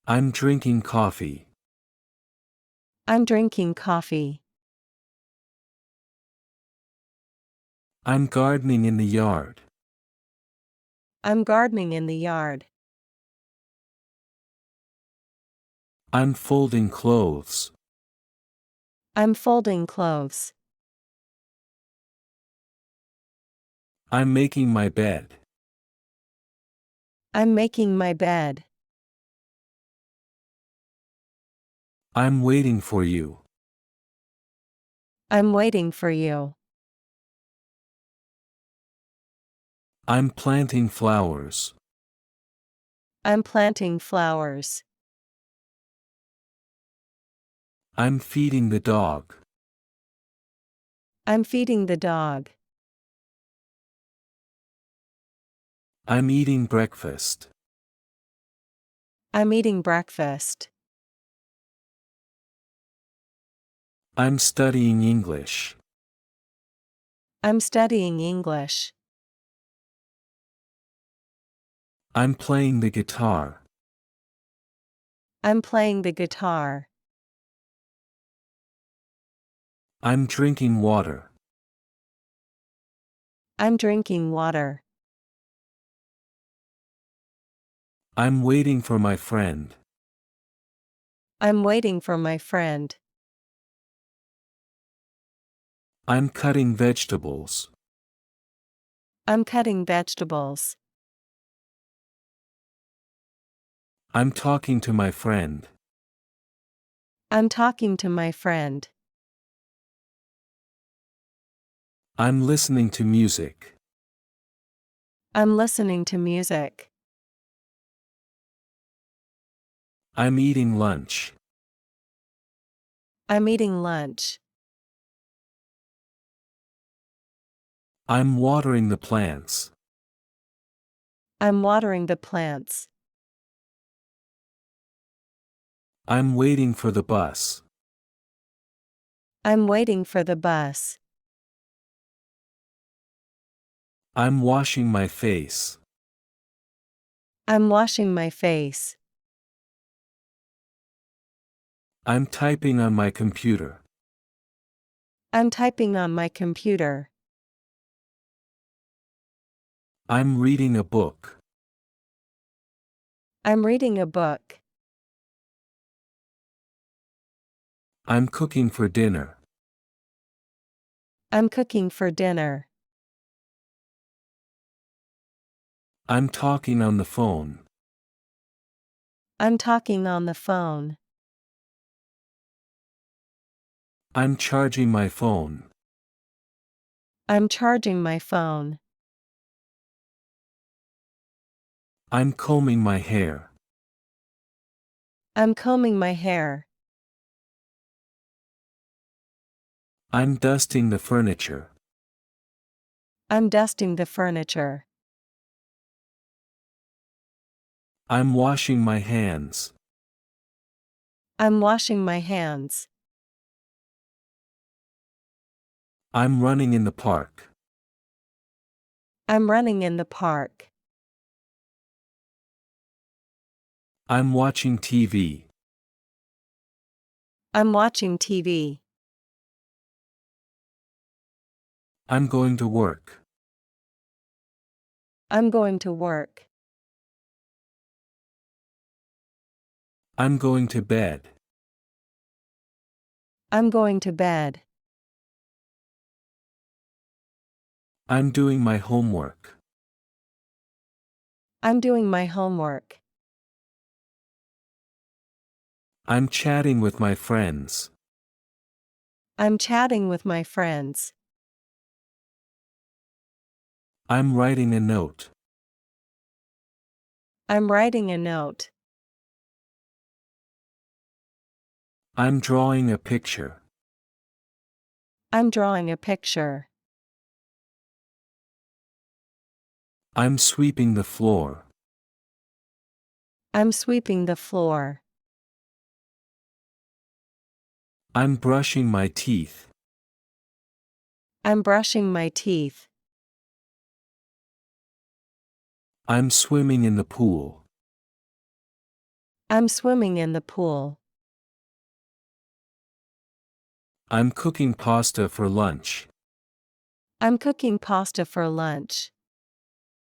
I'm drinking coffee. I'm drinking coffee. I'm gardening in the yard. I'm gardening in the yard. I'm folding clothes. I'm folding clothes. I'm making my bed. I'm making my bed. I'm waiting for you. I'm waiting for you. I'm planting flowers. I'm planting flowers. I'm feeding the dog. I'm feeding the dog. I'm eating breakfast. I'm eating breakfast. I'm studying English. I'm studying English. I'm playing the guitar. I'm playing the guitar. I'm drinking water. I'm drinking water. I'm waiting for my friend. I'm waiting for my friend. I'm cutting vegetables. I'm cutting vegetables. I'm talking to my friend. I'm talking to my friend. I'm listening to music. I'm listening to music. I'm eating lunch. I'm eating lunch. I'm watering the plants. I'm watering the plants. I'm waiting for the bus. I'm waiting for the bus. I'm washing my face. I'm washing my face. I'm typing on my computer. I'm typing on my computer. I'm reading a book. I'm reading a book. I'm cooking for dinner. I'm cooking for dinner. I'm talking on the phone. I'm talking on the phone. I'm charging my phone. I'm charging my phone. I'm combing my hair. I'm combing my hair. I'm dusting the furniture. I'm dusting the furniture. I'm washing my hands. I'm washing my hands. I'm running in the park. I'm running in the park. I'm watching TV. I'm watching TV. I'm going to work. I'm going to work. I'm going to bed. I'm going to bed. I'm doing my homework. I'm doing my homework. I'm chatting with my friends. I'm chatting with my friends. I'm writing a note. I'm writing a note. I'm drawing a picture. I'm drawing a picture. I'm sweeping the floor. I'm sweeping the floor. I'm brushing my teeth. I'm brushing my teeth. I'm swimming in the pool. I'm swimming in the pool. I'm cooking pasta for lunch. I'm cooking pasta for lunch.